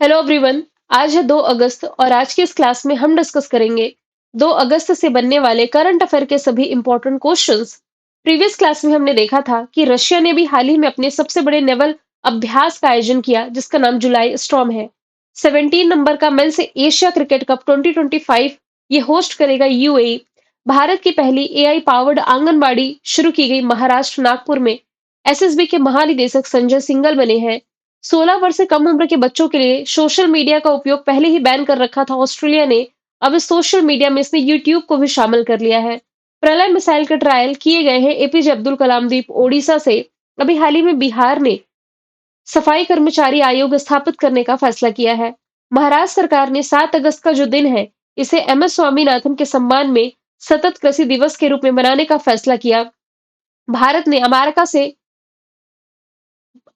Hello everyone. आज है 2 अगस्त और आज की इस क्लास में हम डिस्कस करेंगे 2 अगस्त से बनने वाले करंट अफेयर के सभी इंपॉर्टेंट क्वेश्चंस। प्रीवियस क्लास में हमने देखा था कि रशिया ने भी हाल ही में अपने सबसे बड़े नेवल अभ्यास का आयोजन किया जिसका नाम जुलाई स्टॉर्म है। 17 नंबर का मेंस एशिया क्रिकेट कप 2025 ये होस्ट करेगा यूएई। भारत की पहली एआई पावर्ड आंगनबाड़ी शुरू की गई महाराष्ट्र नागपुर में। एसएसबी के महानिदेशक संजय सिंघल बने हैं। 16 वर्ष से कम उम्र के बच्चों के लिए सोशल मीडिया का उपयोग पहले ही बैन कर रखा था ऑस्ट्रेलिया ने। अब इस सोशल मीडिया में इसने यूट्यूब को भी शामिल कर लिया है। प्रलय मिसाइल के ट्रायल किए गए हैं एपीजे अब्दुल कलाम द्वीप ओडिशा से। अभी हाल ही में बिहार ने सफाई कर्मचारी आयोग स्थापित करने का फैसला किया है। महाराष्ट्र सरकार ने 7 अगस्त का जो दिन है इसे एमएस स्वामीनाथन के सम्मान में सतत कृषि दिवस के रूप में मनाने का फैसला किया। भारत ने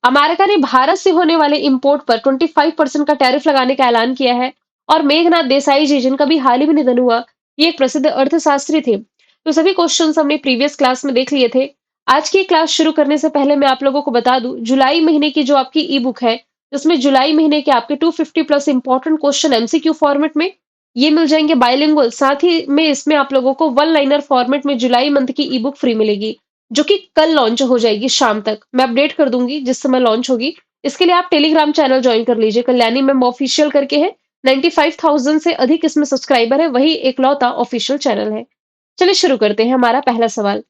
अमेरिका ने भारत से होने वाले इंपोर्ट पर 25% का टैरिफ लगाने का ऐलान किया है। और मेघनाथ देसाई जी जिनका भी हाल ही में निधन हुआ, ये एक प्रसिद्ध अर्थशास्त्री थे। तो सभी क्वेश्चंस हमने प्रीवियस क्लास में देख लिए थे। आज की क्लास शुरू करने से पहले मैं आप लोगों को बता दूं, जुलाई महीने की जो आपकी ई बुक है, जिसमें जुलाई महीने के आपके 250 plus important question MCQ format में ये मिल जाएंगे बाइलिंगुअल। साथ ही में इसमें आप लोगों को वन लाइनर फॉर्मेट में जुलाई मंथ की ई बुक फ्री मिलेगी, जो कि कल लॉन्च हो जाएगी शाम तक। मैं अपडेट कर दूंगी जिस समय लॉन्च होगी। इसके लिए आप टेलीग्राम चैनल ज्वाइन कर लीजिए, कल्याणी मैम ऑफिशियल करके है। 95,000 से अधिक इसमें सब्सक्राइबर है, वही एकलौता ऑफिशियल चैनल है। चलिए शुरू करते हैं। हमारा पहला सवाल,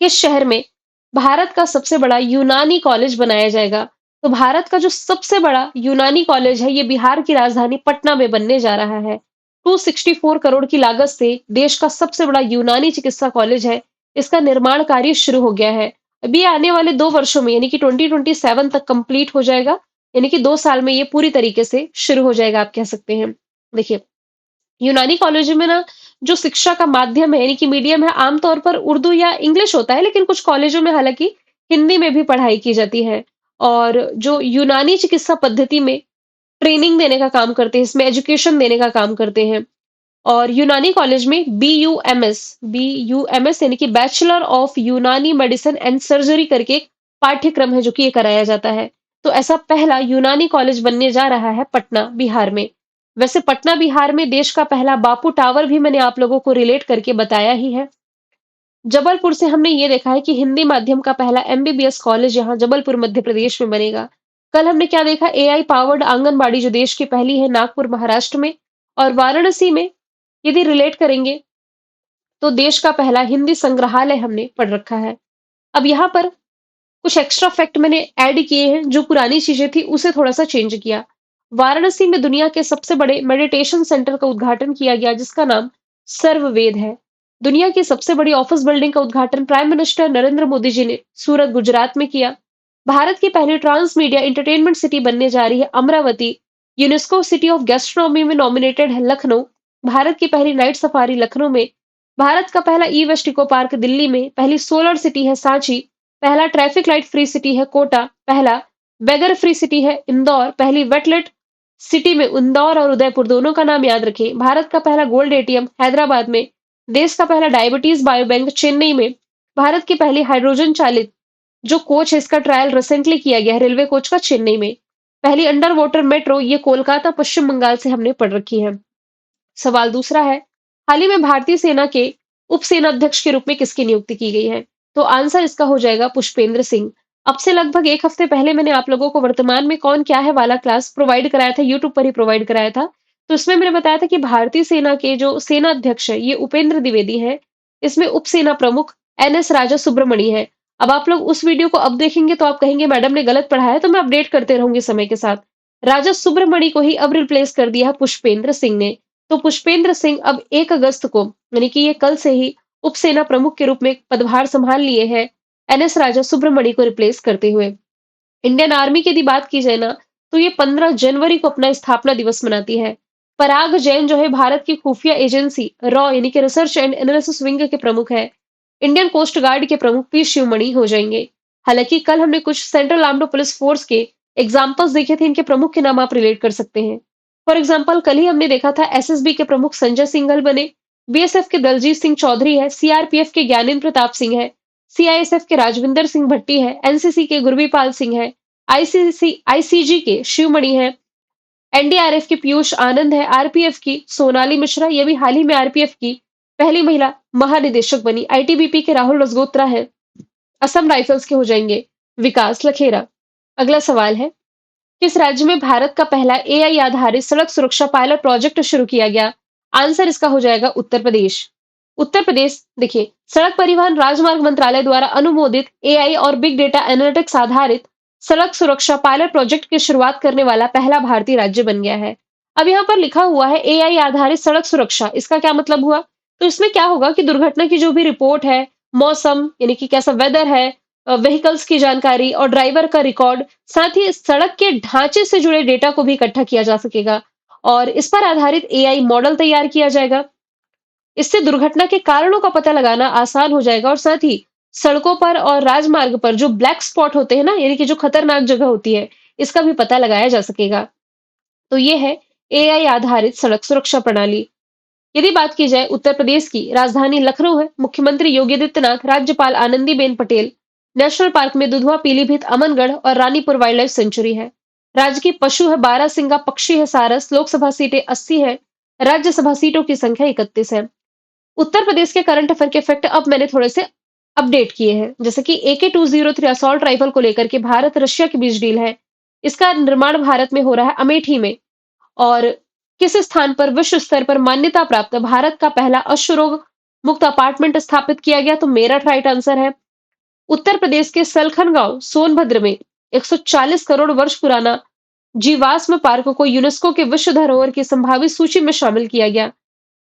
किस शहर में भारत का सबसे बड़ा यूनानी कॉलेज बनाया जाएगा? तो भारत का जो सबसे बड़ा यूनानी कॉलेज है ये बिहार की राजधानी पटना में बनने जा रहा है। 264 करोड़ की लागत से देश का सबसे बड़ा यूनानी चिकित्सा कॉलेज है। इसका निर्माण कार्य शुरू हो गया है। अभी आने वाले 2 वर्षों में यानी कि 2027 तक कंप्लीट हो जाएगा। यानी कि 2 साल में ये पूरी तरीके से शुरू हो जाएगा, आप कह सकते हैं। देखिए, यूनानी कॉलेज में ना जो शिक्षा का माध्यम है यानी कि मीडियम है, आमतौर पर उर्दू या इंग्लिश होता है, लेकिन कुछ कॉलेजों में हालांकि हिंदी में भी पढ़ाई की जाती है। और जो यूनानी चिकित्सा पद्धति में ट्रेनिंग देने का काम करते हैं, इसमें एजुकेशन देने का काम करते हैं। और यूनानी कॉलेज में बीयूएमएस यानी कि बैचलर ऑफ यूनानी मेडिसिन एंड सर्जरी करके एक पाठ्यक्रम है जो कि ये कराया जाता है। तो ऐसा पहला यूनानी कॉलेज बनने जा रहा है पटना बिहार में। वैसे पटना बिहार में देश का पहला बापू टावर भी मैंने आप लोगों को रिलेट करके बताया ही है। जबलपुर से हमने ये देखा है कि हिंदी माध्यम का पहला एमबीबीएस कॉलेज यहाँ जबलपुर मध्य प्रदेश में बनेगा। कल हमने क्या देखा, एआई पावर्ड आंगनबाड़ी जो देश की पहली है नागपुर महाराष्ट्र में। और वाराणसी में यदि रिलेट करेंगे तो देश का पहला हिंदी संग्रहालय हमने पढ़ रखा है। अब यहाँ पर कुछ एक्स्ट्रा फैक्ट मैंने ऐड किए हैं, जो पुरानी चीजें थी उसे थोड़ा सा चेंज किया। वाराणसी में दुनिया के सबसे बड़े मेडिटेशन सेंटर का उद्घाटन किया गया जिसका नाम सर्ववेद है। दुनिया की सबसे बड़ी ऑफिस बिल्डिंग का उद्घाटन प्राइम मिनिस्टर नरेंद्र मोदी जी ने सूरत गुजरात में किया। भारत की पहली ट्रांस मीडिया एंटरटेनमेंट सिटी बनने जा रही है Amravati. UNESCO city of gastronomy में नॉमिनेटेड है लखनऊ। भारत की पहली नाइट सफारी लखनऊ में। भारत का पहला ई वेस्ट इको पार्क दिल्ली में। पहली सोलर सिटी है सांची। पहला ट्रैफिक लाइट फ्री सिटी है कोटा। पहला बेगर फ्री सिटी है इंदौर। पहली वेटलेट सिटी में इंदौर और उदयपुर दोनों का नाम याद रखें। भारत का पहला गोल्ड एटीएम हैदराबाद में। देश का पहला डायबिटीज बायोबैंक चेन्नई में। भारत की पहली हाइड्रोजन चालित जो कोच है इसका ट्रायल रिसेंटली किया गया है रेलवे कोच का चेन्नई में। पहली अंडर वाटर मेट्रो ये कोलकाता पश्चिम बंगाल से हमने पढ़ रखी है। सवाल दूसरा है, हाल ही में भारतीय सेना के उप सेनाध्यक्ष के रूप में किसकी नियुक्ति की गई है? तो आंसर इसका हो जाएगा पुष्पेंद्र सिंह। अब से लगभग 1 हफ्ते पहले मैंने आप लोगों को वर्तमान में कौन क्या है वाला क्लास प्रोवाइड कराया था, यूट्यूब पर ही प्रोवाइड कराया था। तो इसमें मैंने बताया था कि भारतीय सेना के जो सेना अध्यक्ष है ये उपेंद्र द्विवेदी है। इसमें उप सेना प्रमुख एनएस राजा सुब्रमणि है। अब आप लोग उस वीडियो को अब देखेंगे तो आप कहेंगे मैडम ने गलत पढ़ाया है, तो मैं अपडेट करते रहूंगी समय के साथ। राजा सुब्रमणि को ही अब रिप्लेस कर दिया है पुष्पेंद्र सिंह ने। तो पुष्पेंद्र सिंह अब 1 अगस्त को यानी कि ये कल से ही उप सेना प्रमुख के रूप में पदभार संभाल लिए हैं, एनएस राजा सुब्रमणि को रिप्लेस करते हुए। इंडियन आर्मी की यदि बात की जाए ना, तो ये 15 जनवरी को अपना स्थापना दिवस मनाती है। पराग जैन जो है भारत की खुफिया एजेंसी रॉ यानी कि रिसर्च एंड एनालिसिस विंग के प्रमुख है। इंडियन कोस्ट गार्ड के प्रमुख पी शिवमणि हो जाएंगे। हालांकि कल हमने कुछ सेंट्रल आर्म्ड पुलिस फोर्स के एग्जाम्पल्स देखे थे, इनके प्रमुख के नाम आप रिलेट कर सकते हैं। फॉर एग्जाम्पल कल ही हमने देखा था एसएसबी के प्रमुख संजय सिंघल बने। बीएसएफ के दलजीत सिंह चौधरी है। सीआरपीएफ के ज्ञानेंद्र प्रताप सिंह है। सीआईएसएफ के राजविंदर सिंह भट्टी है। एनसीसी के गुरबीपाल सिंह है। आईसीजी के शिवमणि है। एनडीआरएफ की पीयूष आनंद है, आरपीएफ की सोनाली मिश्रा, ये भी हाल ही में आरपीएफ की पहली महिला महानिदेशक बनी। आईटीबीपी के राहुल रजगोत्रा है। असम राइफल्स के हो जाएंगे विकास लखेरा। अगला सवाल है, किस राज्य में भारत का पहला एआई आधारित सड़क सुरक्षा पायलट प्रोजेक्ट शुरू किया गया? आंसर इसका हो जाएगा उत्तर प्रदेश। उत्तर प्रदेश देखिए, सड़क परिवहन राजमार्ग मंत्रालय द्वारा अनुमोदित एआई और बिग डेटा एनालिटिक्स आधारित सड़क सुरक्षा पायलट प्रोजेक्ट की शुरुआत करने वाला पहला भारतीय राज्य बन गया है। अब यहाँ पर लिखा हुआ है एआई आधारित सड़क सुरक्षा, इसका क्या मतलब हुआ? तो इसमें क्या होगा कि दुर्घटना की जो भी रिपोर्ट है, मौसम यानी कि कैसा वेदर है, व्हीकल्स की जानकारी और ड्राइवर का रिकॉर्ड, साथ ही सड़क के ढांचे से जुड़े डेटा को भी इकट्ठा किया जा सकेगा और इस पर आधारित एआई मॉडल तैयार किया जाएगा। इससे दुर्घटना के कारणों का पता लगाना आसान हो जाएगा और साथ ही सड़कों पर और राजमार्ग पर जो ब्लैक स्पॉट होते हैं ना, यानी कि जो खतरनाक जगह होती है, इसका भी पता लगाया जा सकेगा। तो ये है एआई आधारित सड़क सुरक्षा प्रणाली। यदि बात की जाए उत्तर प्रदेश की, राजधानी लखनऊ है, मुख्यमंत्री योगी आदित्यनाथ, राज्यपाल आनंदीबेन पटेल। नेशनल पार्क में दुधवा, पीलीभीत, अमनगढ़ और रानीपुर वाइल्ड लाइफ सेंचुरी है। राज्य की पशु है बारहसिंगा, पक्षी है सारस। लोकसभा सीटें 80 है, राज्यसभा सीटों की संख्या 31 है। उत्तर प्रदेश के करंट अफेयर के फैक्ट अब मैंने थोड़े से अपडेट किए हैं, जैसे कि AK-203 असॉल्ट राइफल को लेकर के भारत रशिया के बीच डील है। इसका निर्माण भारत में हो रहा है, अमेठी में। और किस स्थान पर विश्व स्तर पर मान्यता प्राप्त भारत का पहला अश्व रोग मुक्त अपार्टमेंट स्थापित किया गया? तो मेरठ राइट आंसर है। उत्तर प्रदेश के सलखन गांव सोनभद्र में 140 करोड़ वर्ष पुराना जीवाश्म पार्क को यूनेस्को के विश्व धरोहर की संभावित सूची में शामिल किया गया।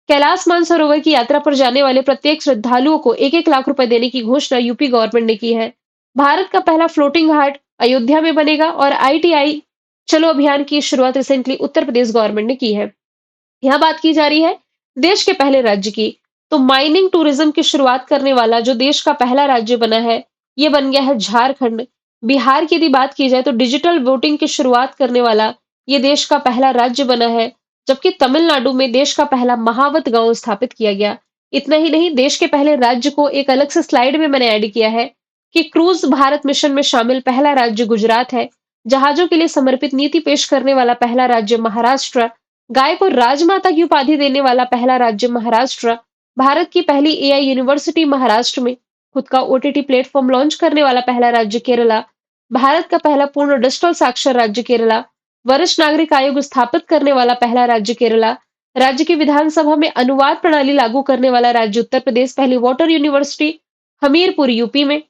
कैलाश मानसरोवर की यात्रा पर जाने वाले प्रत्येक श्रद्धालुओं को 1-1 लाख रुपए देने की घोषणा यूपी गवर्नमेंट ने की है। भारत का पहला फ्लोटिंग हार्ट अयोध्या में बनेगा और आईटीआई चलो अभियान की शुरुआत रिसेंटली उत्तर प्रदेश गवर्नमेंट ने की है। यहाँ बात की जा रही है देश के पहले राज्य की, तो माइनिंग टूरिज्म की शुरुआत करने वाला जो देश का पहला राज्य बना है, ये बन गया है झारखंड। बिहार की यदि बात की जाए तो डिजिटल वोटिंग की शुरुआत करने वाला ये देश का पहला राज्य बना है, जबकि तमिलनाडु में देश का पहला महावत गांव स्थापित किया गया। इतना ही नहीं, देश के पहले राज्य को एक अलग से स्लाइड में मैंने ऐड किया है कि क्रूज भारत मिशन में शामिल पहला राज्य गुजरात है। जहाजों के लिए समर्पित नीति पेश करने वाला पहला राज्य महाराष्ट्र। गाय को राजमाता की उपाधि देने वाला पहला राज्य महाराष्ट्र। भारत की पहली एआई यूनिवर्सिटी महाराष्ट्र में। खुद का ओटीटी प्लेटफॉर्म लॉन्च करने वाला पहला राज्य केरला। भारत का पहला पूर्ण डिजिटल साक्षर राज्य केरला। वरिष्ठ नागरिक आयोग स्थापित करने वाला पहला राज्य केरला। राज्य की विधानसभा में अनुवाद प्रणाली लागू करने वाला राज्य उत्तर प्रदेश। पहली वाटर यूनिवर्सिटी हमीरपुर यूपी में।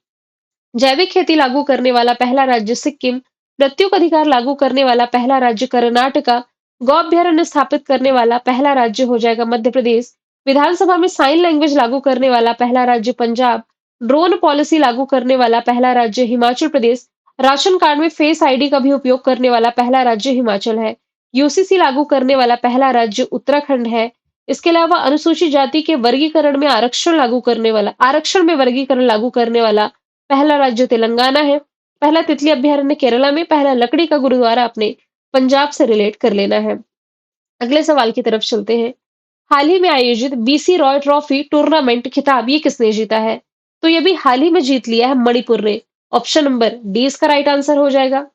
जैविक खेती लागू करने वाला पहला राज्य सिक्किम। मृत्यु का अधिकार लागू करने वाला पहला राज्य कर्नाटका। गौ अभ्यारण्य स्थापित करने वाला पहला राज्य हो जाएगा मध्य प्रदेश। विधानसभा में साइन लैंग्वेज लागू करने वाला पहला राज्य पंजाब। ड्रोन पॉलिसी लागू करने वाला पहला राज्य हिमाचल प्रदेश। राशन कार्ड में फेस आईडी का भी उपयोग करने वाला पहला राज्य हिमाचल है। यूसीसी लागू करने वाला पहला राज्य उत्तराखंड है। इसके अलावा अनुसूचित जाति के वर्गीकरण में आरक्षण में वर्गीकरण लागू करने वाला पहला राज्य तेलंगाना है। पहला तितली अभ्यारण्य केरला में। पहला लकड़ी का गुरुद्वारा अपने पंजाब से रिलेट कर लेना है। अगले सवाल की तरफ चलते हैं। हाल ही में आयोजित बीसी रॉय ट्रॉफी टूर्नामेंट खिताब ये किसने जीता है? तो ये भी हाल ही में जीत लिया है मणिपुर ने। ऑप्शन नंबर डी इसका राइट आंसर हो जाएगा।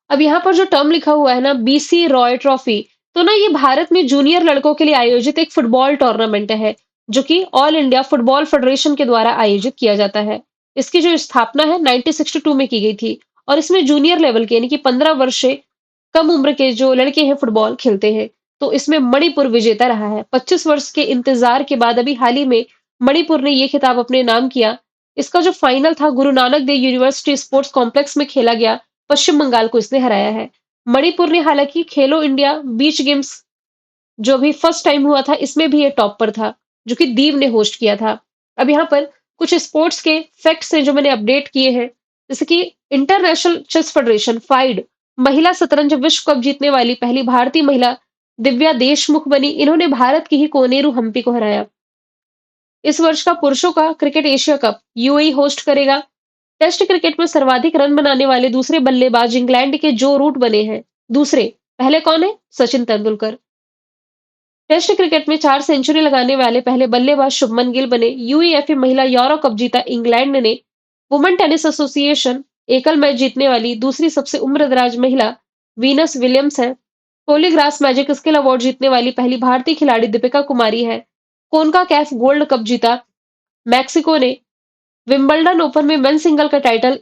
अब यहाँ पर जो टर्म लिखा हुआ है ना, बीसी रॉय ट्रॉफी, तो ना ये भारत में जूनियर लड़कों के लिए आयोजित एक फुटबॉल टूर्नामेंट है, जो कि ऑल इंडिया फुटबॉल फेडरेशन के द्वारा आयोजित किया जाता है। इसकी जो स्थापना है 1962 में की गई थी और इसमें जूनियर लेवल के यानी कि 15 वर्ष से कम उम्र के जो लड़के हैं फुटबॉल खेलते हैं। तो इसमें मणिपुर विजेता रहा है। 25 वर्ष के इंतजार के बाद अभी हाल ही में मणिपुर ने ये खिताब अपने नाम किया। इसका जो फाइनल था Guru Nanak Dev university sports complex में खेला गया। पश्चिम बंगाल को इसने हराया है। मणिपुर ने हालांकि खेलो इंडिया बीच गेम्स जो भी फर्स्ट टाइम हुआ था, इसमें भी ये टॉप पर था, जो कि दीव ने होस्ट किया था। अब यहाँ पर कुछ स्पोर्ट्स के फैक्ट्स हैं जो मैंने अपडेट किए हैं, जैसे कि इंटरनेशनल चेस फेडरेशन फाइड महिला शतरंज विश्व कप जीतने वाली पहली भारतीय महिला दिव्या देशमुख बनी। इन्होंने भारत की ही कोनेरू हम्पी को हराया। इस वर्ष का पुरुषों का cricket Asia cup UAE host करेगा। टेस्ट क्रिकेट में सर्वाधिक रन बनाने वाले दूसरे बल्लेबाज इंग्लैंड के जो रूट बने हैं दूसरे। पहले कौन है? सचिन तेंदुलकर। टेस्ट क्रिकेट में 4 सेंचुरी लगाने वाले पहले बल्लेबाज शुभमन गिल बने। यूईएफए महिला यूरो कप जीता इंग्लैंड ने। वुमेन टेनिस एसोसिएशन एकल मैच जीतने वाली दूसरी सबसे उम्रदराज महिला वीनस विलियम्स है। पॉलीग्राफ मैजिक स्किल अवार्ड जीतने वाली पहली भारतीय खिलाड़ी दीपिका कुमारी है। कोनका कैफ गोल्ड कप जीता। मैक्सिको ने विंबलडन ओपन में मेन सिंगल का टाइटल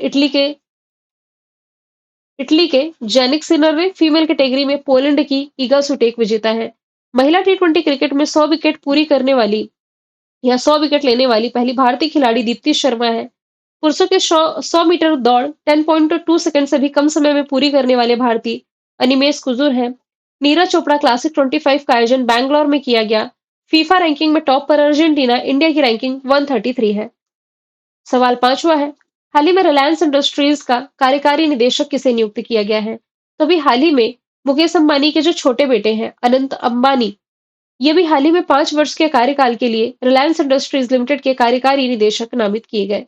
इटली के जेनिक सिनर ने फीमेल कैटेगरी में पोलैंड की ईगा स्विटेक विजेता है। महिला टी20 क्रिकेट में 100 विकेट पूरी करने वाली या 100 विकेट लेने वाली पहली भारतीय खिलाड़ी दीप्ति शर्मा है। पुरुषों के 100 मीटर दौड़ 10.2 सेकंड से भी कम समय में पूरी करने वाले भारतीय अनिमेश कुजूर हैं। नीरज चोपड़ा क्लासिक 25 का आयोजन बैंगलोर में किया गया। फीफा रैंकिंग में टॉप पर अर्जेंटीना, इंडिया की रैंकिंग 133 है। सवाल पांचवा है, हाल ही में रिलायंस इंडस्ट्रीज का कार्यकारी निदेशक किसे नियुक्त किया गया है? तो अभी हाल ही में मुकेश अंबानी के जो छोटे बेटे हैं अनंत अंबानी, ये भी हाल ही में 5 वर्ष के कार्यकाल के लिए रिलायंस इंडस्ट्रीज लिमिटेड के कार्यकारी निदेशक नामित किए गए।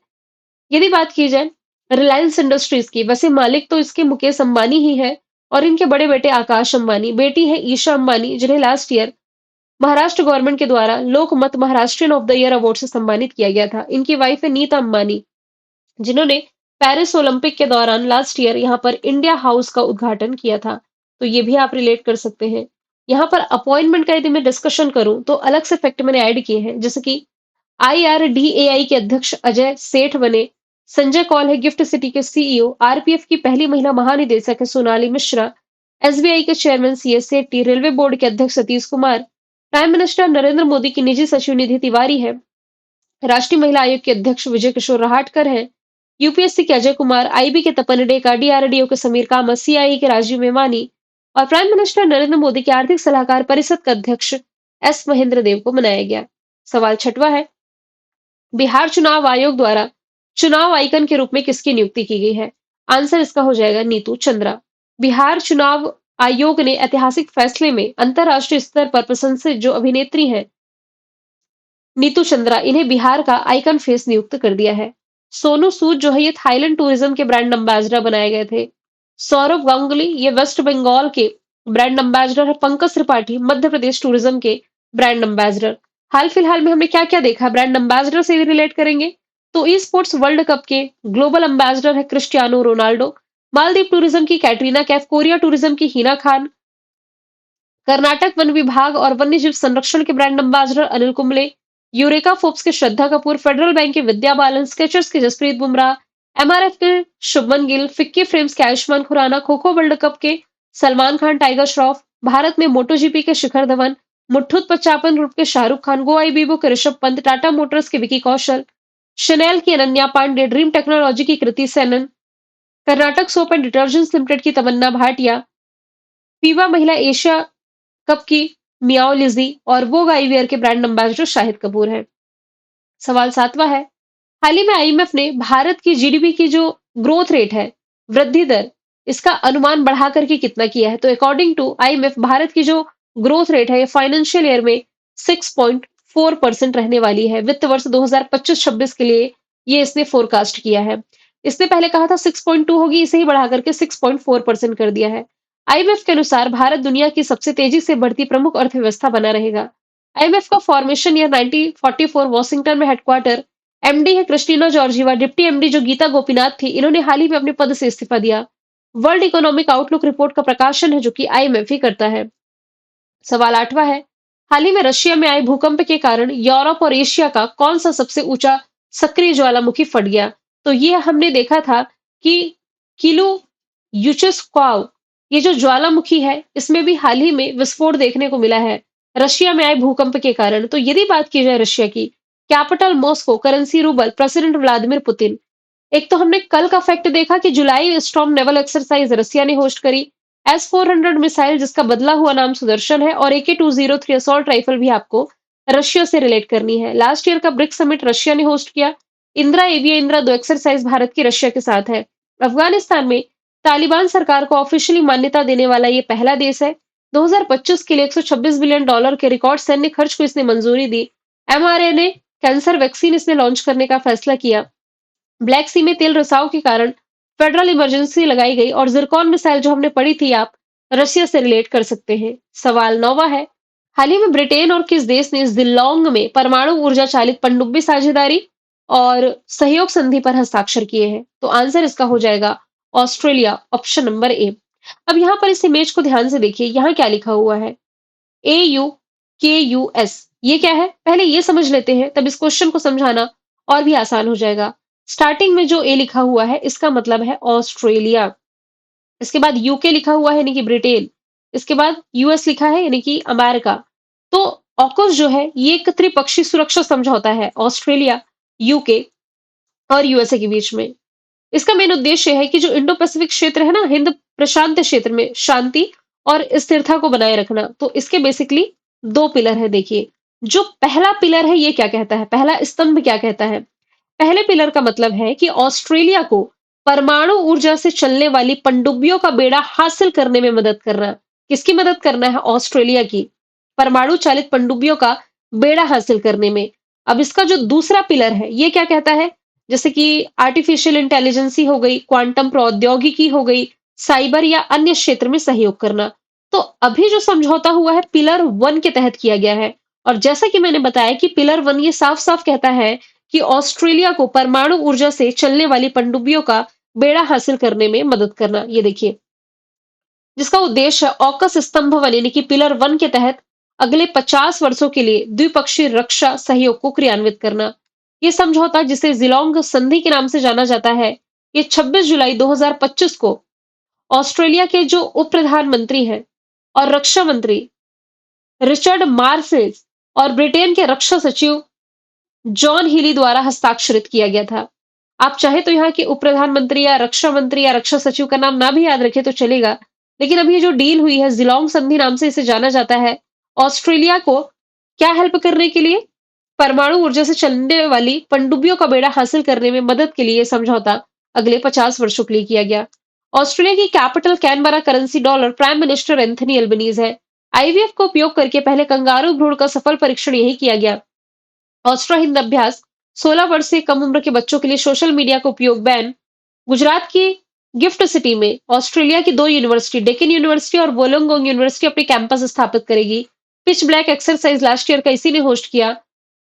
यदि बात की जाए रिलायंस इंडस्ट्रीज की, वैसे मालिक तो इसके मुकेश अंबानी ही है और इनके बड़े बेटे आकाश अंबानी, बेटी है ईशा अंबानी जिन्हें लास्ट ईयर महाराष्ट्र गवर्नमेंट के द्वारा Lokmat Maharashtrian of the year award से सम्मानित किया गया था। इनकी वाइफ है नीता अंबानी, जिन्होंने पेरिस ओलंपिक के दौरान लास्ट ईयर यहाँ पर इंडिया हाउस का उद्घाटन किया था। तो ये भी आप रिलेट कर सकते हैं। यहाँ पर अपॉइंटमेंट का यदि मैं डिस्कशन करूं तो अलग से फैक्ट मैंने ऐड किए हैं, जैसे कि आईआरडीएआई के अध्यक्ष अजय सेठ बने। संजय कौल है गिफ्ट सिटी के सीईओ। आरपीएफ की पहली महिला महानिदेशक है सोनाली मिश्रा। एसबीआई के चेयरमैन सीएस सेठी। रेलवे बोर्ड के अध्यक्ष सतीश कुमार। प्राइम मिनिस्टर नरेंद्र मोदी की निजी सचिव निधि तिवारी है। राष्ट्रीय महिला आयोग के अध्यक्ष विजय किशोर रहाटकर हैं। यूपीएससी के अजय कुमार। आईबी के तपन डेका। डीआरडीओ के समीर कामत। सीआईई के राजीव मेवानी और प्राइम मिनिस्टर नरेंद्र मोदी के आर्थिक सलाहकार परिषद का अध्यक्ष एस महेंद्र देव को बनाया गया। सवाल छठवा है, बिहार चुनाव आयोग द्वारा चुनाव आइकन के रूप में किसकी नियुक्ति की गई है? आंसर इसका हो जाएगा नीतू चंद्रा। बिहार चुनाव आयोग ने ऐतिहासिक फैसले में अंतरराष्ट्रीय स्तर पर प्रशंसित जो अभिनेत्री हैं नीतू चंद्रा, इन्हें बिहार का आइकन फेस नियुक्त कर दिया है। सोनू सूद जो है ये थाईलैंड टूरिज्म के ब्रांड एम्बेसडर बनाए गए थे। सौरभ गांगुली ये वेस्ट बंगाल के ब्रांड एम्बेसडर है। पंकज त्रिपाठी मध्य प्रदेश टूरिज्म के ब्रांड एम्बेसडर। हाल फिलहाल में हमने क्या क्या देखा, ब्रांड एम्बेसडर से भी रिलेट करेंगे तो ई स्पोर्ट्स वर्ल्ड कप के ग्लोबल एम्बेसडर है क्रिस्टियानो रोनाल्डो। मालदीव टूरिज्म की कैटरीना कैफ। कोरिया टूरिज्म की हिना खान। कर्नाटक वन विभाग और वन्यजीव संरक्षण के brand ambassador Anil Kumble. Eureka Forbes के श्रद्धा कपूर। फेडरल बैंक के विद्या बालन। स्केचर्स के जसप्रीत बुमराह। एमआरएफ के शुभमन गिल। फिक्की फ्रेम्स के आयुष्मान खुराना। खो खो वर्ल्ड कप के सलमान खान टाइगर श्रॉफ। भारत में मोटोजीपी के शिखर धवन। मुट्ठुत पच्चापन ग्रुप के शाहरुख खान। गो आईबीबो के ऋषभ पंत। टाटा मोटर्स के विकी कौशल। शनेल की अनन्या पांडे। ड्रीम टेक्नोलॉजी की Kriti Sanon. Karnataka soap and detergents limited की तमन्ना भाटिया। फीवा महिला एशिया कप की मियाओ लिजी और वोग आईवीआर के ब्रांड एम्बेसडर शाहिद कपूर हैं। सवाल सातवां है, हाल ही में आईएमएफ ने भारत की जीडीपी की जो ग्रोथ रेट है, वृद्धि दर, इसका अनुमान बढ़ा करके कितना किया है? तो अकॉर्डिंग टू आईएमएफ भारत की जो ग्रोथ रेट है ये फाइनेंशियल ईयर में 6.4% रहने वाली है। वित्त वर्ष 2025-26 के लिए ये इसने फोरकास्ट किया है। इसने पहले कहा था 6.2 होगी, इसे ही बढ़ा करके 6.4% कर दिया है। आईएमएफ के अनुसार भारत दुनिया की सबसे तेजी से बढ़ती प्रमुख अर्थव्यवस्था बना रहेगा। आईएमएफ का फॉर्मेशन ईयर 1944 वॉशिंगटन में हेडक्वार्टर। एमडी है क्रिस्टीना जॉर्जिवा। डिप्टी एमडी जो गीता गोपीनाथ थी, इन्होंने हाल ही में अपने पद से इस्तीफा दिया। वर्ल्ड इकोनॉमिक आउटलुक रिपोर्ट का प्रकाशन है जो कि आईएमएफ ही करता है। सवाल आठवां है, हाल ही में रशिया में आए भूकंप के कारण यूरोप और एशिया का कौन सा सबसे ऊंचा सक्रिय ज्वालामुखी फट गया? तो ये हमने देखा था कि किलू यूचस्क्वाव, ये जो ज्वालामुखी है इसमें भी हाल ही में विस्फोट देखने को मिला है रशिया में आए भूकंप के कारण। तो यदि बात की जाए रशिया की, capital Moscow, currency rouble, president Vladimir Putin. एक तो हमने कल का फैक्ट देखा कि जुलाई स्टॉर्म नेवल एक्सरसाइज रशिया ने होस्ट करी। S-400 मिसाइल जिसका बदला हुआ नाम सुदर्शन है और AK-203 असॉल्ट राइफल भी आपको रशिया से रिलेट करनी है। लास्ट ईयर का ब्रिक्स समिट रशिया ने होस्ट किया। इंदिरा एविया इंदिरा 2 एक्सरसाइज भारत की रशिया के साथ है। अफगानिस्तान में तालिबान सरकार को ऑफिशियली मान्यता देने वाला ये पहला देश है। 2025 के लिए $126 बिलियन के रिकॉर्ड सैन्य खर्च को इसने मंजूरी दी। mRNA कैंसर वैक्सीन इसने लॉन्च करने का फैसला किया। ब्लैक सी में तेल रिसाव के कारण फेडरल इमरजेंसी लगाई गई और जिरकॉन मिसाइल जो हमने पढ़ी थी आप रशिया से रिलेट कर सकते हैं। सवाल 9वां है, हाल ही में ब्रिटेन और किस देश ने जिलोंग में परमाणु ऊर्जा चालित पनडुब्बी साझेदारी और सहयोग संधि पर हस्ताक्षर किए हैं? तो आंसर इसका हो जाएगा ऑस्ट्रेलिया, ऑप्शन नंबर ए। अब यहाँ पर इस इमेज को ध्यान से देखिए, यहाँ क्या लिखा हुआ है? AUKUS, ये क्या है? पहले ये समझ लेते हैं, तब इस क्वेश्चन को समझाना और भी आसान हो जाएगा। स्टार्टिंग में जो ए लिखा हुआ है, इसका मतलब है ऑस्ट्रेलिया। इसके बाद यूके लिखा हुआ है यानी कि ब्रिटेन। इसके बाद यूएस लिखा है यानी कि अमेरिका। तो ऑकस जो है ये एक त्रिपक्षीय सुरक्षा समझौता है ऑस्ट्रेलिया, यूके और यूएसए के बीच में। इसका मेन उद्देश्य है कि जो इंडो पैसिफिक क्षेत्र है ना, हिंद प्रशांत क्षेत्र में शांति और स्थिरता को बनाए रखना। तो इसके बेसिकली दो पिलर है देखिए। जो पहला पिलर है ये क्या कहता है? पहला स्तंभ क्या कहता है? पहले पिलर का मतलब है कि ऑस्ट्रेलिया को परमाणु ऊर्जा से चलने वाली पनडुब्बियों का बेड़ा हासिल करने में मदद करना। किसकी मदद करना है? ऑस्ट्रेलिया की। परमाणु चालित पनडुब्बियों का बेड़ा हासिल करने में। अब इसका जो दूसरा पिलर है, ये क्या कहता है? जैसे कि आर्टिफिशियल इंटेलिजेंसी हो गई, क्वांटम प्रौद्योगिकी हो गई, साइबर या अन्य क्षेत्र में सहयोग करना। तो अभी जो समझौता हुआ है पिलर 1 के तहत किया गया है। और जैसा कि मैंने बताया कि पिलर 1 ये साफ-साफ कहता है कि ऑस्ट्रेलिया को परमाणु ऊर्जा से चलने वाली पनडुब्बियों का बेड़ा हासिल करने में मदद करना। ये देखिए, जिसका उद्देश्य है ऑकस स्तंभ 1 यानी कि पिलर 1 के तहत अगले 50 वर्षों के लिए द्विपक्षीय रक्षा सहयोग को क्रियान्वित करना। ये समझौता जिसे जिलोंग संधि के नाम से जाना जाता है, ये 26 जुलाई 2025 को ऑस्ट्रेलिया के जो उप प्रधानमंत्री हैं और रक्षा मंत्री रिचर्ड मार्फिस और ब्रिटेन के रक्षा सचिव जॉन हीली द्वारा हस्ताक्षरित किया गया था। आप चाहे तो यहाँ के उप प्रधानमंत्री या रक्षा सचिव का नाम ना भी याद रखें तो चलेगा। लेकिन अब ये जो डील हुई है, जिलोंग संधि नाम से इसे जाना जाता है। ऑस्ट्रेलिया को क्या हेल्प करने के लिए? परमाणु ऊर्जा से चलने वाली पनडुब्बियों का बेड़ा हासिल करने में मदद के लिए ये समझौता अगले 50 वर्षों के लिए किया गया। ऑस्ट्रेलिया की capital Canberra currency dollar prime minister Anthony Albanese है। आईवीएफ का उपयोग करके पहले कंगारू भ्रूण का सफल परीक्षण यही किया गया। ऑस्ट्रो हिंद अभ्यास 16 वर्ष से कम उम्र के बच्चों के लिए सोशल मीडिया का उपयोग बैन। गुजरात की गिफ्ट सिटी में ऑस्ट्रेलिया की 2 यूनिवर्सिटी डेक्कन यूनिवर्सिटी और वोलोंगोंग यूनिवर्सिटी अपने कैंपस स्थापित करेगी। Pitch black exercise last year का इसी ने होस्ट किया।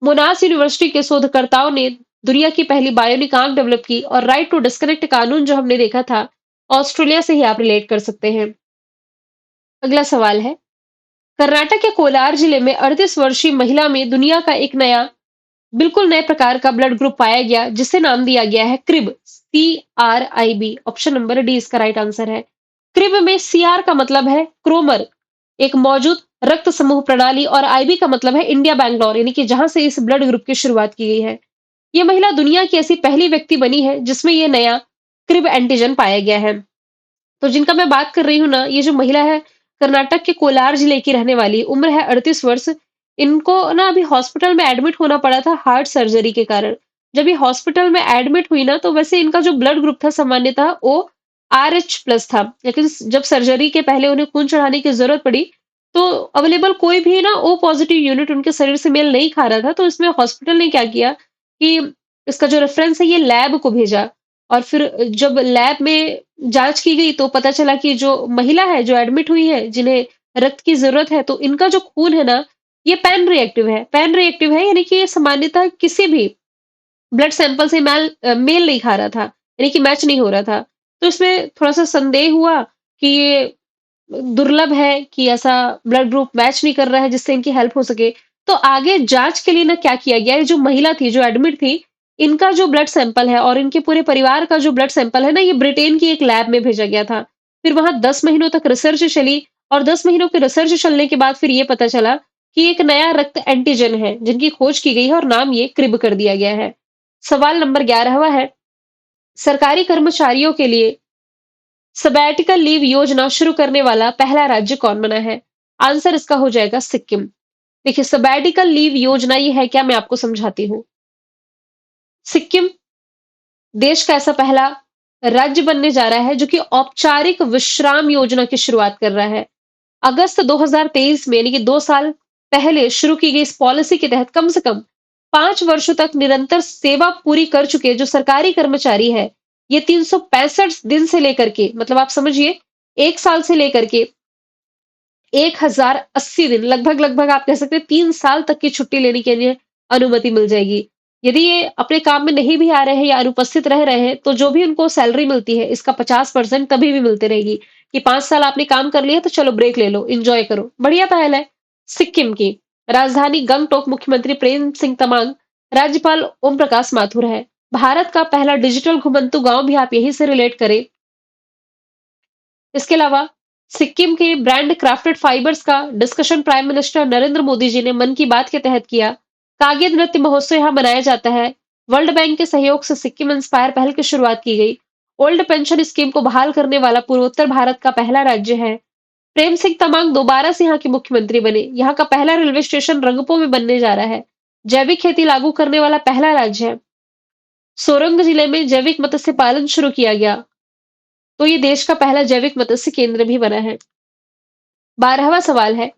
मोनाश यूनिवर्सिटी के शोधकर्ताओं ने दुनिया की पहली बायोनिक आंख डेवलप की और राइट टू डिस्कनेक्ट कानून जो हमने देखा था, ऑस्ट्रेलिया से ही आप रिलेट कर सकते हैं। अगला सवाल है, कर्नाटक के कोलार जिले में 38 वर्षीय महिला में दुनिया का एक नया बिल्कुल नए प्रकार का ब्लड ग्रुप पाया गया जिसे नाम दिया गया है crib, CRIB। Option number D इसका राइट आंसर है। क्रिब में CR का मतलब है क्रोमर, एक मौजूद रक्त समूह प्रणाली, और IB का मतलब है इंडिया बैंगलोर यानी कि जहां से इस ब्लड ग्रुप की शुरुआत की गई है। ये महिला दुनिया की ऐसी पहली व्यक्ति बनी है जिसमें ये नया क्रिब एंटीजन पाया गया है। तो जिनका मैं बात कर रही हूँ ना, ये जो महिला है कर्नाटक के कोलार जिले की रहने वाली, उम्र है 38 वर्ष। इनको ना अभी हॉस्पिटल में एडमिट होना पड़ा था हार्ट सर्जरी के कारण। जब ये हॉस्पिटल में एडमिट हुई ना, तो वैसे इनका जो ब्लड ग्रुप था सामान्यतः ओ RH प्लस था। लेकिन जब सर्जरी के पहले उन्हें खून चढ़ाने की जरूरत पड़ी, तो अवेलेबल कोई भी ना ओ पॉजिटिव यूनिट उनके शरीर से मेल नहीं खा रहा था। तो इसमें हॉस्पिटल ने क्या किया कि इसका जो रेफरेंस है ये लैब को भेजा। और फिर जब लैब में जांच की गई तो पता चला कि जो महिला है जो एडमिट हुई है, जिन्हें रक्त की जरूरत है, तो इनका जो खून है ना, ये पैन रिएक्टिव है। पैन रिएक्टिव है यानी कि ये सामान्यतः किसी भी ब्लड सैंपल से मेल नहीं खा रहा था, यानी कि मैच नहीं हो रहा था। तो इसमें थोड़ा सा संदेह हुआ कि ये दुर्लभ है कि ऐसा ब्लड ग्रुप मैच नहीं कर रहा है जिससे इनकी हेल्प हो सके। तो आगे जांच के लिए ना क्या किया गया, ये जो महिला थी जो एडमिट थी, इनका जो ब्लड सैंपल है और इनके पूरे परिवार का जो ब्लड सैंपल है ना, ये ब्रिटेन की एक लैब में भेजा गया था। फिर वहां 10 महीनों तक रिसर्च चली और 10 महीनों की रिसर्च चलने के बाद फिर ये पता चला कि एक नया रक्त एंटीजन है जिनकी खोज की गई है और नाम ये क्रिब कर दिया गया है। सवाल नंबर 11वां है, सरकारी कर्मचारियों के लिए सबैटिकल लीव योजना शुरू करने वाला पहला राज्य कौन बना है? आंसर इसका हो जाएगा सिक्किम। देखिए, सबैटिकल लीव योजना ये है क्या, मैं आपको समझाती हूँ। सिक्किम देश का ऐसा पहला राज्य बनने जा रहा है जो कि औपचारिक विश्राम योजना की शुरुआत कर रहा है। अगस्त 2023 में यानी कि 2 साल पहले शुरू की गई इस पॉलिसी के तहत कम से कम 5 वर्षों तक निरंतर सेवा पूरी कर चुके जो सरकारी कर्मचारी है, ये 365 दिन से लेकर के, मतलब आप समझिए 1 साल से लेकर के 1080 दिन, लगभग-लगभग आप कह सकते हैं 3 साल तक की छुट्टी लेने के लिए अनुमति मिल जाएगी। यदि ये अपने काम में नहीं भी आ रहे हैं या अनुपस्थित रह रहे हैं, तो जो भी उनको सैलरी मिलती है, इसका 50% तभी भी मिलती रहेगी। कि 5 साल आपने काम कर लिया तो चलो ब्रेक ले लो, एन्जॉय करो। बढ़िया पहल है। सिक्किम की राजधानी गंगटोक मुख्यमंत्री प्रेम सिंह तमांग, राज्यपाल ओम प्रकाश माथुर है। भारत का पहला डिजिटल घुमंतू गाँव भी आप यहीं से रिलेट करें। इसके अलावा सिक्किम के ब्रांड क्राफ्टेड फाइबर्स का discussion prime minister Narendra Modi ji ने मन की बात के तहत किया। कागिद नृत्य महोत्सव यहाँ मनाया जाता है। वर्ल्ड बैंक के सहयोग से सिक्किम इंस्पायर पहल की शुरुआत की गई। ओल्ड पेंशन स्कीम को बहाल करने वाला पूर्वोत्तर भारत का पहला राज्य है। प्रेम सिंह तमांग दोबारा से यहाँ के मुख्यमंत्री बने। यहाँ का पहला रेलवे स्टेशन रंगपो में बनने जा रहा है। जैविक खेती लागू करने वाला पहला राज्य है। सोरंग जिले में जैविक मत्स्य पालन शुरू किया गया, तो ये देश का पहला जैविक मत्स्य केंद्र भी बना है। 12वां सवाल है,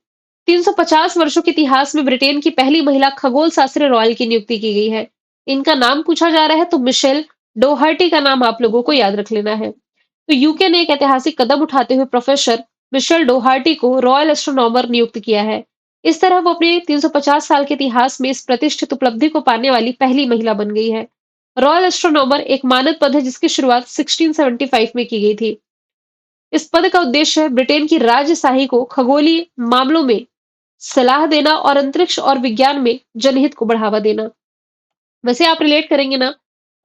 350 वर्षों के इतिहास में ब्रिटेन की पहली महिला खगोल शास्त्री रॉयल की नियुक्ति की गई है। इनका नाम पूछा जा रहा है तो मिशेल डोहर्टी का नाम आप लोगों को याद रख लेना है। तो यूके ने एक ऐतिहासिक कदम उठाते हुए प्रोफेसर मिशेल डोहार्टी को रॉयल एस्ट्रोनॉमर नियुक्त किया है। इस तरह वो अपने 350 साल के इतिहास में इस प्रतिष्ठित उपलब्धि को पाने वाली पहली महिला बन गई है। रॉयल एस्ट्रोनॉमर एक मानद पद है जिसकी शुरुआत 1675 में की गई थी। इस पद का उद्देश्य है ब्रिटेन की राजशाही को खगोलीय मामलों में सलाह देना और अंतरिक्ष और विज्ञान में जनहित को बढ़ावा देना। वैसे आप रिलेट करेंगे ना,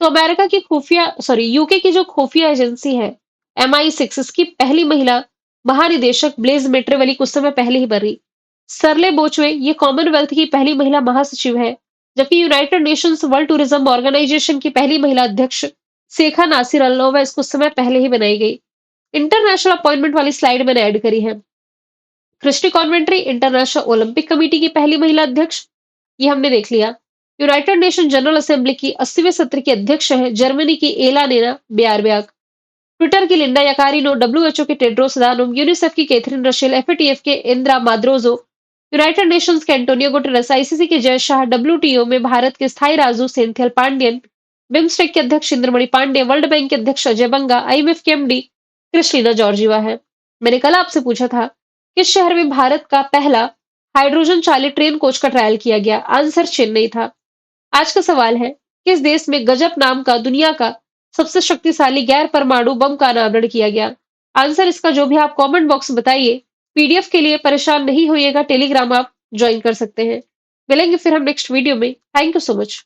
तो अमेरिका की यूके की जो खुफिया एजेंसी है MI6, इसकी पहली महिला महानिदेशक ब्लेज मेट्रेवली कुछ समय पहले ही बनी। सरले बोचवे ये कॉमनवेल्थ की पहली महिला महासचिव है, जबकि United Nations World Tourism Organization की पहली महिला अध्यक्ष शेखा नासिर अल नोवा इसको समय पहले ही बनाई गई। इंटरनेशनल अपॉइंटमेंट वाली स्लाइड मैंने ऐड करी है। क्रिस्टी कॉन्वेंट्री इंटरनेशनल ओलंपिक कमेटी की पहली महिला अध्यक्ष, ये हमने देख लिया। यूनाइटेड नेशन जनरल असेंबली की 80वें सत्र की अध्यक्ष है जर्मनी की एला नेना बेयरबैक। ट्विटर की लिंडा याकारिनो, डब्ल्यूएचओ के टेड्रोस अदानोम, यूनिसेफ की कैथरीन रशेल, एफएटीएफ के इंद्रा माद्रोजो, यूनाइटेड नेशंस के एंटोनियो गुटेरेस, आईसीसी के जय शाह, डब्ल्यूटीओ में भारत के स्थायी राजदूत सेंथिल पांडियन, बिम्स्टेक के अध्यक्ष इंद्रमणि पांडे, वर्ल्ड बैंक के अध्यक्ष अजय बंगा, आईएमएफ के एमडी क्रिस्टीना जॉर्जिवा है। मैंने कल आपसे पूछा था किस शहर में भारत का पहला हाइड्रोजन चालित ट्रेन कोच का ट्रायल किया गया? आंसर चेन्नई था। आज का सवाल है, किस देश में गजब नाम का दुनिया का सबसे शक्तिशाली गैर परमाणु बम का अनावरण किया गया? आंसर इसका जो भी आप कमेंट बॉक्स में बताइए। पीडीएफ के लिए परेशान नहीं होइएगा, टेलीग्राम आप ज्वाइन कर सकते हैं। मिलेंगे फिर हम नेक्स्ट वीडियो में। Thank you so much.